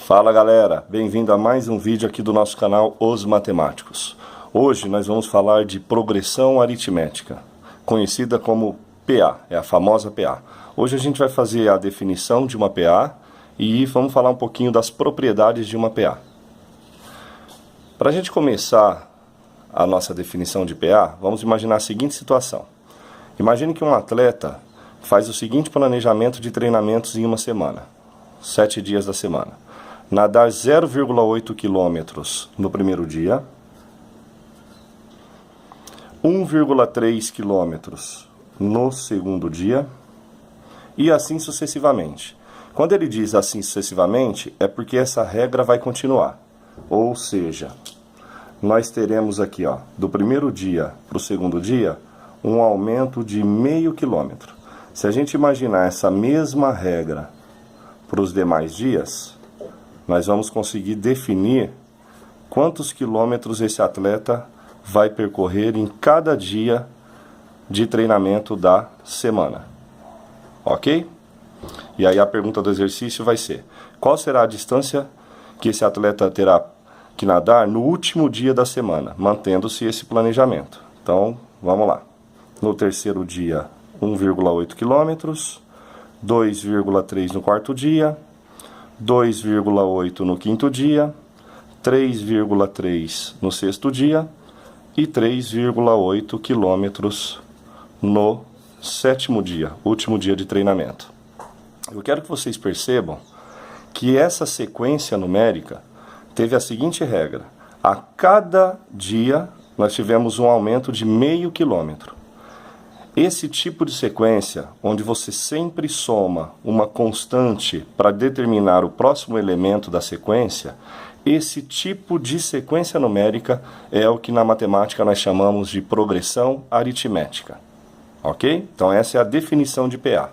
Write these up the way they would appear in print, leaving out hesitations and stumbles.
Fala galera, bem-vindo a mais um vídeo aqui do nosso canal Os Matemáticos. Hoje nós vamos falar de progressão aritmética, conhecida como PA, é a famosa PA. Hoje a gente vai fazer a definição de uma PA e vamos falar um pouquinho das propriedades de uma PA. Para a gente começar a nossa definição de PA, vamos imaginar a seguinte situação. Imagine que um atleta faz o seguinte planejamento de treinamentos em uma semana, 7 dias da semana. Nadar 0,8 km no primeiro dia, 1,3 km no segundo dia e assim sucessivamente. Quando ele diz assim sucessivamente, é porque essa regra vai continuar. Ou seja, nós teremos aqui, ó, do primeiro dia para o segundo dia, um aumento de meio quilômetro. Se a gente imaginar essa mesma regra para os demais dias, nós vamos conseguir definir quantos quilômetros esse atleta vai percorrer em cada dia de treinamento da semana. Ok? E aí a pergunta do exercício vai ser: qual será a distância que esse atleta terá que nadar no último dia da semana, mantendo-se esse planejamento? Então, vamos lá. No terceiro dia, 1,8 km, 2,3 no quarto dia, 2,8 no quinto dia, 3,3 no sexto dia e 3,8 quilômetros no sétimo dia, último dia de treinamento. Eu quero que vocês percebam que essa sequência numérica teve a seguinte regra: a cada dia nós tivemos um aumento de meio quilômetro. Esse tipo de sequência, onde você sempre soma uma constante para determinar o próximo elemento da sequência, esse tipo de sequência numérica é o que na matemática nós chamamos de progressão aritmética. Ok? Então essa é a definição de PA.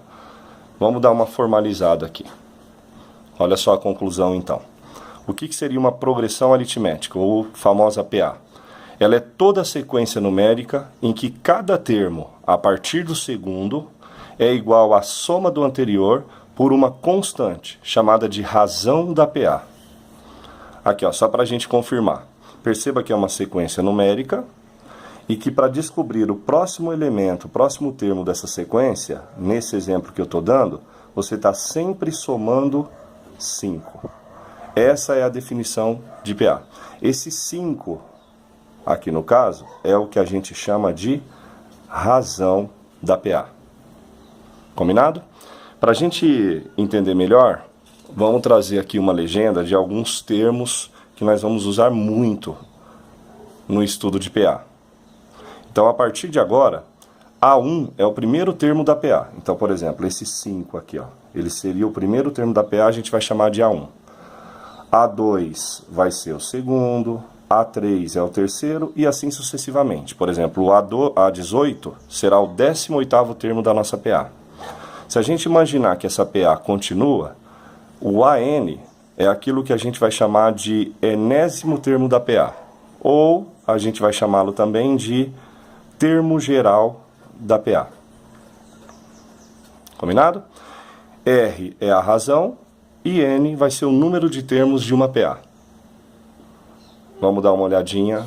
Vamos dar uma formalizada aqui. Olha só a conclusão então. O que seria uma progressão aritmética, ou famosa PA? Ela é toda a sequência numérica em que cada termo, a partir do segundo, é igual à soma do anterior por uma constante, chamada de razão da PA. Aqui, ó, só para a gente confirmar. Perceba que é uma sequência numérica e que para descobrir o próximo elemento, o próximo termo dessa sequência, nesse exemplo que eu estou dando, você está sempre somando 5. Essa é a definição de PA. Esse 5... aqui no caso, é o que a gente chama de razão da PA. Combinado? Para a gente entender melhor, vamos trazer aqui uma legenda de alguns termos que nós vamos usar muito no estudo de PA. Então, a partir de agora, A1 é o primeiro termo da PA. Então, por exemplo, esse 5 aqui, ó, ele seria o primeiro termo da PA, a gente vai chamar de A1. A2 vai ser o segundo, A3 é o terceiro e assim sucessivamente. Por exemplo, o A18 será o 18º termo da nossa PA. Se a gente imaginar que essa PA continua, o AN é aquilo que a gente vai chamar de enésimo termo da PA. Ou a gente vai chamá-lo também de termo geral da PA. Combinado? R é a razão e N vai ser o número de termos de uma PA. Vamos dar uma olhadinha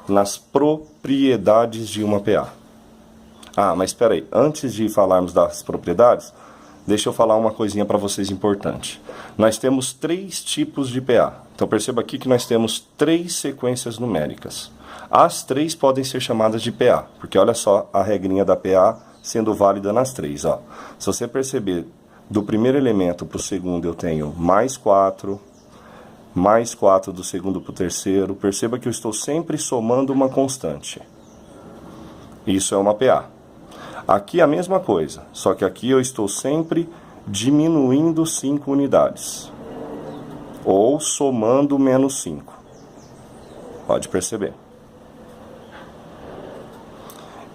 nas propriedades de uma PA. Ah, mas espera aí, antes de falarmos das propriedades, deixa eu falar uma coisinha para vocês importante. Nós temos 3 tipos de PA. Então perceba aqui que nós temos 3 sequências numéricas. As 3 podem ser chamadas de PA, porque olha só a regrinha da PA sendo válida nas 3. Ó. Se você perceber, do primeiro elemento para o segundo eu tenho mais 4... mais 4 do segundo para o terceiro. Perceba que eu estou sempre somando uma constante. Isso é uma PA. Aqui a mesma coisa, só que aqui eu estou sempre diminuindo 5 unidades. Ou somando menos 5. Pode perceber.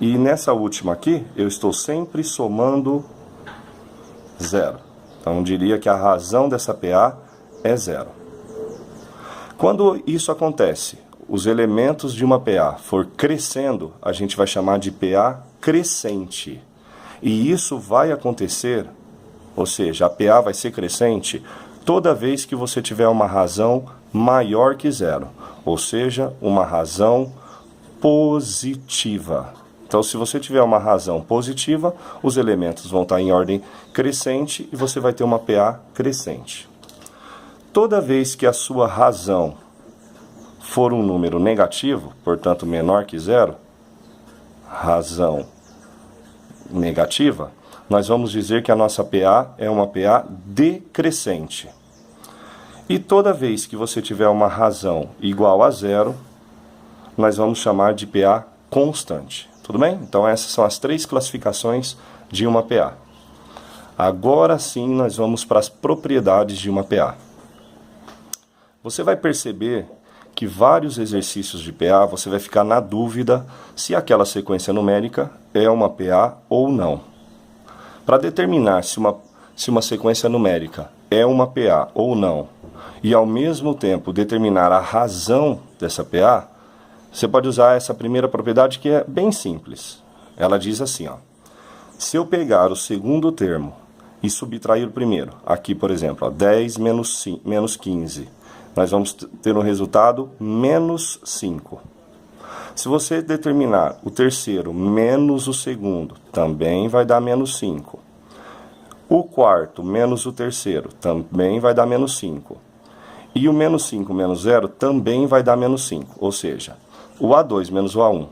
E nessa última aqui, eu estou sempre somando 0. Então eu diria que a razão dessa PA é 0. Quando isso acontece, os elementos de uma PA for crescendo, a gente vai chamar de PA crescente. E isso vai acontecer, ou seja, a PA vai ser crescente toda vez que você tiver uma razão maior que zero, ou seja, uma razão positiva. Então, se você tiver uma razão positiva, os elementos vão estar em ordem crescente e você vai ter uma PA crescente. Toda vez que a sua razão for um número negativo, portanto menor que zero, razão negativa, nós vamos dizer que a nossa PA é uma PA decrescente. E toda vez que você tiver uma razão igual a zero, nós vamos chamar de PA constante. Tudo bem? Então essas são as três classificações de uma PA. Agora sim nós vamos para as propriedades de uma PA. Você vai perceber que vários exercícios de PA você vai ficar na dúvida se aquela sequência numérica é uma PA ou não. Para determinar se uma sequência numérica é uma PA ou não, e ao mesmo tempo determinar a razão dessa PA, você pode usar essa primeira propriedade que é bem simples. Ela diz assim, ó, se eu pegar o segundo termo e subtrair o primeiro, aqui por exemplo, ó, 10 menos 15, nós vamos ter um resultado menos 5. Se você determinar o terceiro menos o segundo, também vai dar menos 5. O quarto menos o terceiro também vai dar menos 5. E o menos 5 menos 0 também vai dar menos 5. Ou seja, o A2 menos o A1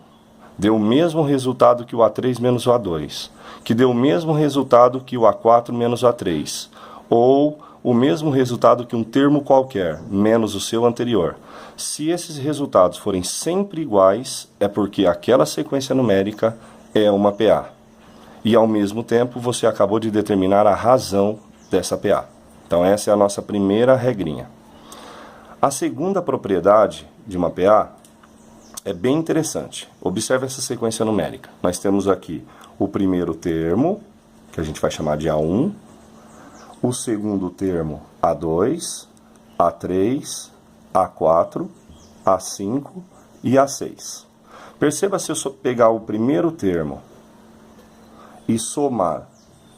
deu o mesmo resultado que o A3 menos o A2, que deu o mesmo resultado que o A4 menos o A3, ou o mesmo resultado que um termo qualquer, menos o seu anterior. Se esses resultados forem sempre iguais, é porque aquela sequência numérica é uma PA. E ao mesmo tempo você acabou de determinar a razão dessa PA. Então essa é a nossa primeira regrinha. A segunda propriedade de uma PA é bem interessante. Observe essa sequência numérica. Nós temos aqui o primeiro termo, que a gente vai chamar de A1, o segundo termo A2, A3, A4, A5 e A6. Perceba, se eu pegar o primeiro termo e somar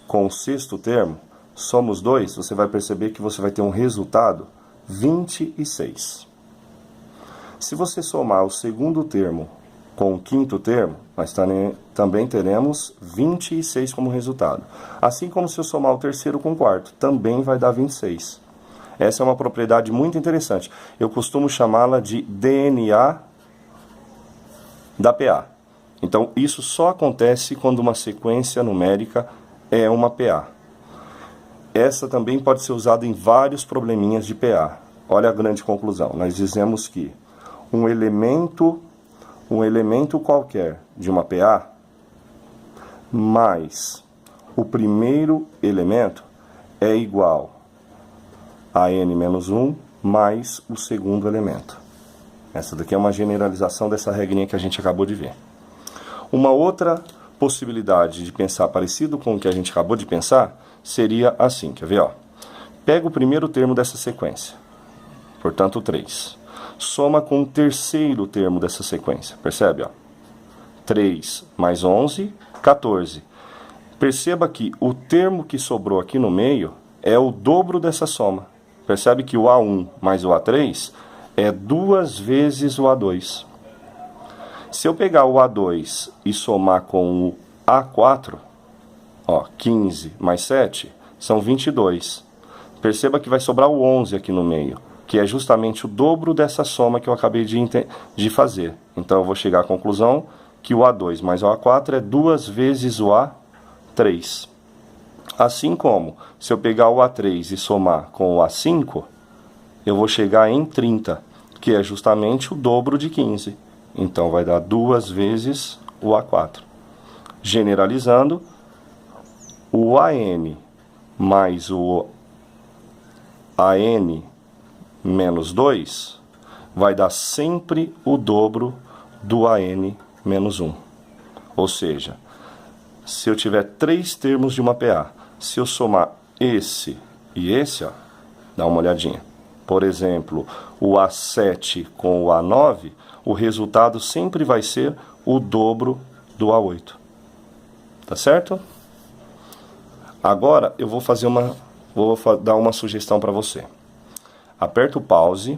com o sexto termo, somos 2, você vai perceber que você vai ter um resultado 26. Se você somar o segundo termo com o quinto termo, nós também teremos 26 como resultado. Assim como se eu somar o terceiro com o quarto, também vai dar 26. Essa é uma propriedade muito interessante. Eu costumo chamá-la de DNA da PA. Então, isso só acontece quando uma sequência numérica é uma PA. Essa também pode ser usada em vários probleminhas de PA. Olha a grande conclusão. Nós dizemos que um elemento qualquer de uma PA mais o primeiro elemento é igual a n-1 mais o segundo elemento. Essa daqui é uma generalização dessa regrinha que a gente acabou de ver. Uma outra possibilidade de pensar parecido com o que a gente acabou de pensar seria assim, quer ver? Ó? Pega o primeiro termo dessa sequência, portanto 3. Soma com o terceiro termo dessa sequência, percebe? Ó? 3 mais 11, 14. Perceba que o termo que sobrou aqui no meio é o dobro dessa soma. Percebe que o A1 mais o A3 é 2 vezes o A2. Se eu pegar o A2 e somar com o A4, ó, 15 mais 7 são 22. Perceba que vai sobrar o 11 aqui no meio, que é justamente o dobro dessa soma que eu acabei de fazer. Então eu vou chegar à conclusão que o A2 mais o A4 é 2 vezes o A3. Assim como, se eu pegar o A3 e somar com o A5, eu vou chegar em 30, que é justamente o dobro de 15. Então vai dar 2 vezes o A4. Generalizando, o AN mais o AN menos 2 vai dar sempre o dobro do AN menos 1. Ou seja, se eu tiver 3 termos de uma PA, se eu somar esse e esse, ó, dá uma olhadinha. Por exemplo, o A7 com o A9, o resultado sempre vai ser o dobro do A8. Tá certo? Agora eu vou fazer uma vou dar uma sugestão para você. Aperta o pause,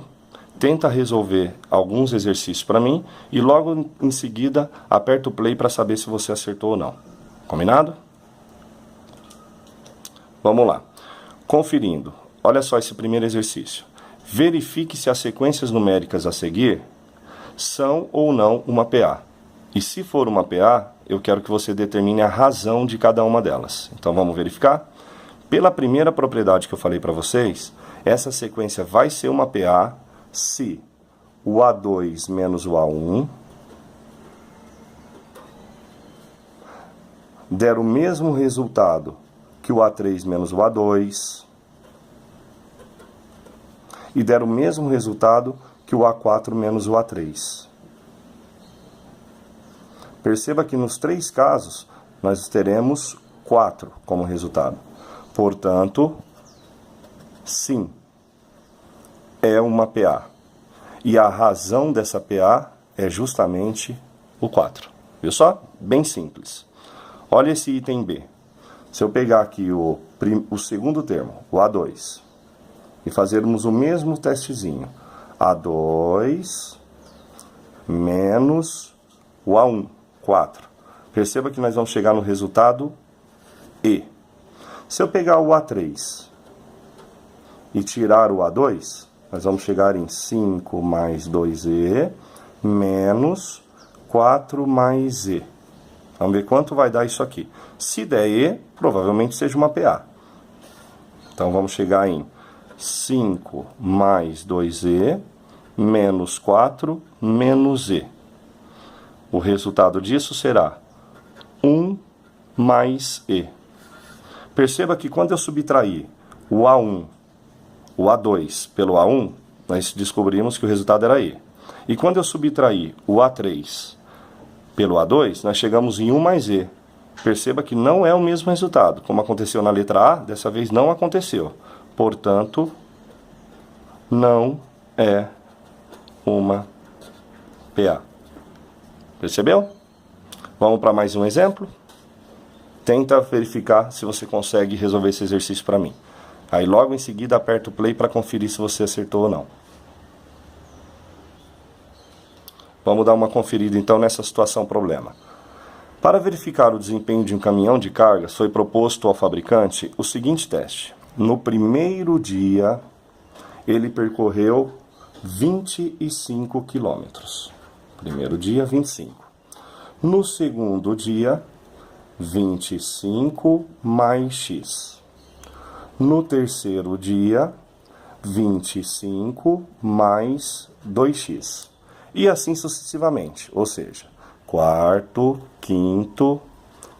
tenta resolver alguns exercícios para mim e logo em seguida aperta o play para saber se você acertou ou não. Combinado? Vamos lá. Conferindo. Olha só esse primeiro exercício. Verifique se as sequências numéricas a seguir são ou não uma PA. E se for uma PA, eu quero que você determine a razão de cada uma delas. Então vamos verificar? Pela primeira propriedade que eu falei para vocês, essa sequência vai ser uma PA se o A2 menos o A1 der o mesmo resultado que o A3 menos o A2 e der o mesmo resultado que o A4 menos o A3. Perceba que nos três casos nós teremos 4 como resultado. Portanto, sim, é uma PA. E a razão dessa PA é justamente o 4. Viu só? Bem simples. Olha esse item B. Se eu pegar aqui o segundo termo, o A2, e fazermos o mesmo testezinho, A2 menos o A1, 4. Perceba que nós vamos chegar no resultado E. Se eu pegar o A3 e tirar o A2, nós vamos chegar em 5 mais 2E menos 4 mais E. Vamos ver quanto vai dar isso aqui. Se der E, provavelmente seja uma PA. Então vamos chegar em 5 mais 2E menos 4 menos E. O resultado disso será 1 mais E. Perceba que quando eu subtrair o A1, o A2 pelo A1, nós descobrimos que o resultado era E. E quando eu subtrair o A3 pelo A2, nós chegamos em 1 mais E. Perceba que não é o mesmo resultado. Como aconteceu na letra A, dessa vez não aconteceu. Portanto, não é uma PA. Percebeu? Vamos para mais um exemplo? Tenta verificar se você consegue resolver esse exercício para mim. Aí logo em seguida aperta o play para conferir se você acertou ou não. Vamos dar uma conferida então nessa situação problema. Para verificar o desempenho de um caminhão de cargas, foi proposto ao fabricante o seguinte teste. No primeiro dia, ele percorreu 25 quilômetros. Primeiro dia, 25. No segundo dia, 25 mais X. No terceiro dia, 25 mais 2X. E assim sucessivamente, ou seja, quarto, quinto,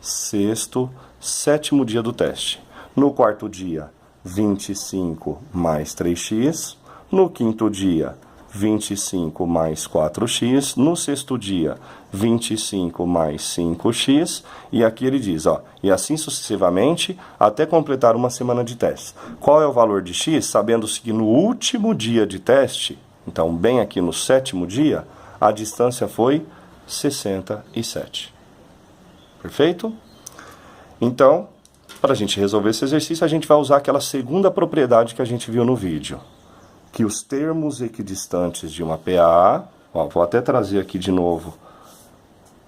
sexto, sétimo dia do teste. No quarto dia, 25 mais 3X. No quinto dia, 25 mais 4x, no sexto dia, 25 mais 5x, e aqui ele diz, ó, e assim sucessivamente, até completar uma semana de teste. Qual é o valor de x? Sabendo-se que no último dia de teste, então bem aqui no sétimo dia, a distância foi 67. Perfeito? Então, para a gente resolver esse exercício, a gente vai usar aquela segunda propriedade que a gente viu no vídeo. Que os termos equidistantes de uma PA, ó, vou até trazer aqui de novo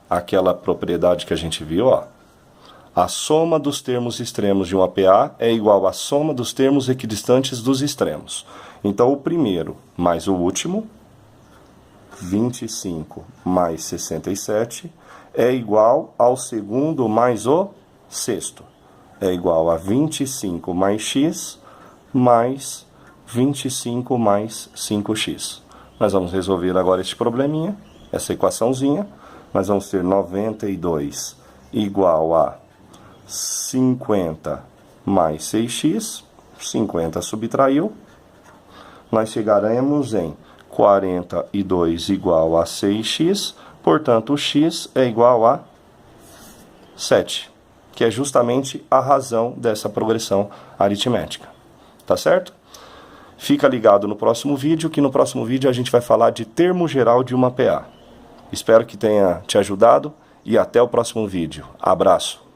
aquela propriedade que a gente viu, ó. A soma dos termos extremos de uma PA é igual à soma dos termos equidistantes dos extremos. Então, o primeiro mais o último, 25 mais 67, é igual ao segundo mais o sexto. É igual a 25 mais x mais 25 mais 5x. Nós vamos resolver agora este probleminha, essa equaçãozinha. Nós vamos ter 92 igual a 50 mais 6x. 50 subtraiu. Nós chegaremos em 42 igual a 6x. Portanto, o x é igual a 7, que é justamente a razão dessa progressão aritmética. Tá certo? Fica ligado no próximo vídeo, que no próximo vídeo a gente vai falar de termo geral de uma PA. Espero que tenha te ajudado e até o próximo vídeo. Abraço!